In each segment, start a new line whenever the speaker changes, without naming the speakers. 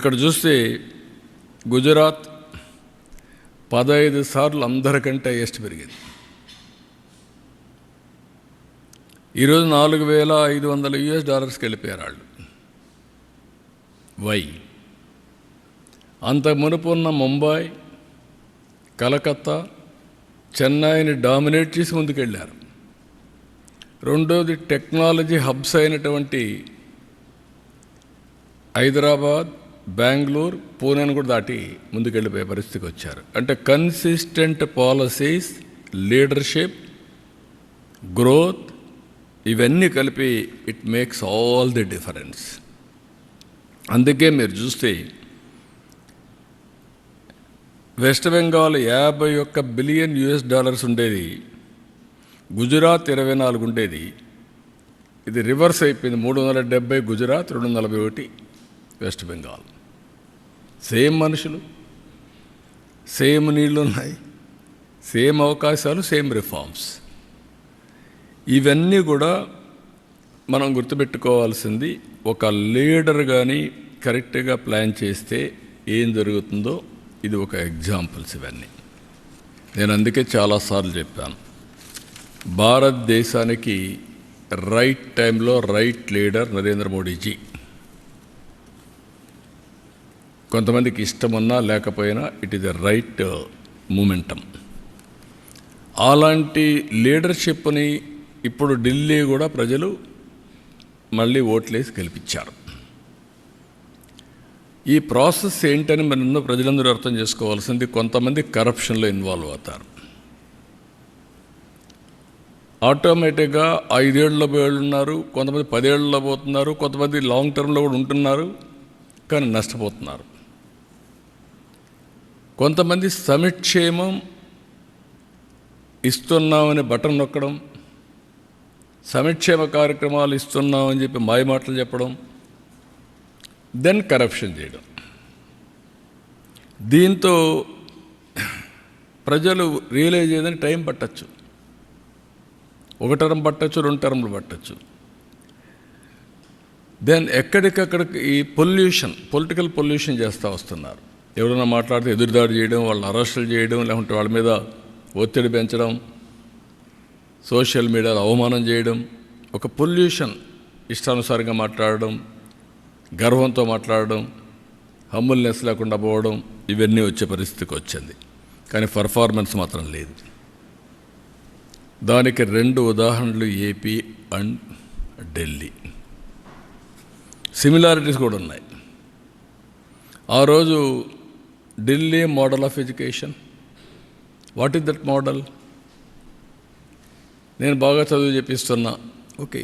ఇక్కడ చూస్తే గుజరాత్ 15 సార్లు అందరికంటే హైయెస్ట్ పెరిగింది. ఈరోజు $4,500 వెళ్ళిపోయారు వాళ్ళు. వై? అంత మునుపున్న ముంబై, కలకత్తా, చెన్నైని డామినేట్ చేసి ముందుకెళ్ళారు. రెండోది టెక్నాలజీ హబ్స్ అయినటువంటి హైదరాబాద్, బెంగళూరు, పూణేను కూడా దాటి ముందుకెళ్ళిపోయే పరిస్థితికి వచ్చారు. అంటే కన్సిస్టెంట్ పాలసీస్, లీడర్షిప్, గ్రోత్ ఇవన్నీ కలిపి it makes all the difference. అందుకే మీరు చూస్తే వెస్ట్ బెంగాల్ $51 బిలియన్ ఉండేది, గుజరాత్ 24 ఉండేది. ఇది రివర్స్ అయిపోయింది. 370 గుజరాత్, 241 వెస్ట్ బెంగాల్. సేమ్ మనుషులు, సేమ్ నీళ్ళు ఉన్నాయి, సేమ్ అవకాశాలు, సేమ్ రిఫార్మ్స్. ఇవన్నీ కూడా మనం గుర్తుపెట్టుకోవాల్సింది. ఒక లీడర్ కానీ కరెక్ట్గా ప్లాన్ చేస్తే ఏం జరుగుతుందో ఇది ఒక ఎగ్జాంపుల్స్. ఇవన్నీ నేను అందుకే చాలాసార్లు చెప్పాను, భారతదేశానికి రైట్ టైంలో రైట్ లీడర్ నరేంద్ర మోడీజీ. కొంతమందికి ఇష్టమున్నా లేకపోయినా it is the right momentum. అలాంటి లీడర్షిప్ని ఇప్పుడు ఢిల్లీ కూడా ప్రజలు మళ్ళీ ఓట్లేసి గెలిపించారు. ఈ ప్రాసెస్ ఏంటని మన ప్రజలందరూ అర్థం చేసుకోవాల్సింది. కొంతమంది కరప్షన్లో ఇన్వాల్వ్ అవుతారు. ఆటోమేటిక్గా 5 ఏళ్ళలో ఉన్నారు, కొంతమంది 10 ఏళ్ళలో పోతున్నారు, కొంతమంది లాంగ్ టర్మ్లో కూడా ఉంటున్నారు, కానీ నష్టపోతున్నారు. కొంతమంది సమిక్షేమం ఇస్తున్నామని బటన్ నొక్కడం, సమిక్షేమ కార్యక్రమాలు ఇస్తున్నామని చెప్పి మాయమాటలు చెప్పడం, దెన్ కరప్షన్ చేయడం. దీంతో ప్రజలు రియలైజ్ అయ్యేదని టైం పట్టచ్చు. 1 టర్మ్ పట్టచ్చు, 2 టర్మ్లు పట్టచ్చు. దెన్ ఎక్కడికక్కడికి ఈ పొలిటికల్ పొల్యూషన్ చేస్తూ వస్తున్నారు. ఎవరైనా మాట్లాడితే ఎదురుదాడి చేయడం, వాళ్ళని అరెస్టులు చేయడం, లేకుంటే వాళ్ళ మీద ఒత్తిడి పెంచడం, సోషల్ మీడియాలో అవమానం చేయడం, ఒక పొల్యూషన్. ఇష్టానుసారంగా మాట్లాడడం, గర్వంతో మాట్లాడడం, హంబుల్నెస్ లేకుండా పోవడం, ఇవన్నీ వచ్చే పరిస్థితికి వచ్చింది. కానీ పర్ఫార్మెన్స్ మాత్రం లేదు. దానికి 2 ఉదాహరణలు ఏపీ అండ్ ఢిల్లీ. సిమిలారిటీస్ కూడా ఉన్నాయి. ఆ రోజు Delhi model of education, what is that model? నేను బాగా చదువు చెప్పిస్తున్నా, ఓకే.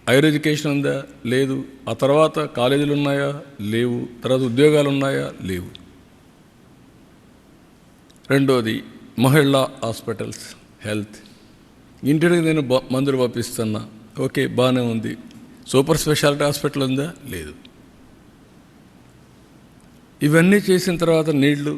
హైయర్ ఎడ్యుకేషన్ ఉందా? లేదు. ఆ తర్వాత కాలేజీలు ఉన్నాయా? లేవు. తర్వాత ఉద్యోగాలు ఉన్నాయా? లేవు. రెండోది మహిళా హాస్పిటల్స్, హెల్త్. ఇంటికి నేను మందులు పంపిస్తున్నా, ఓకే, బాగానే ఉంది. సూపర్ స్పెషాలిటీ హాస్పిటల్ ఉందా? లేదు. ఇవన్నీ చేసిన తర్వాత నీళ్లు,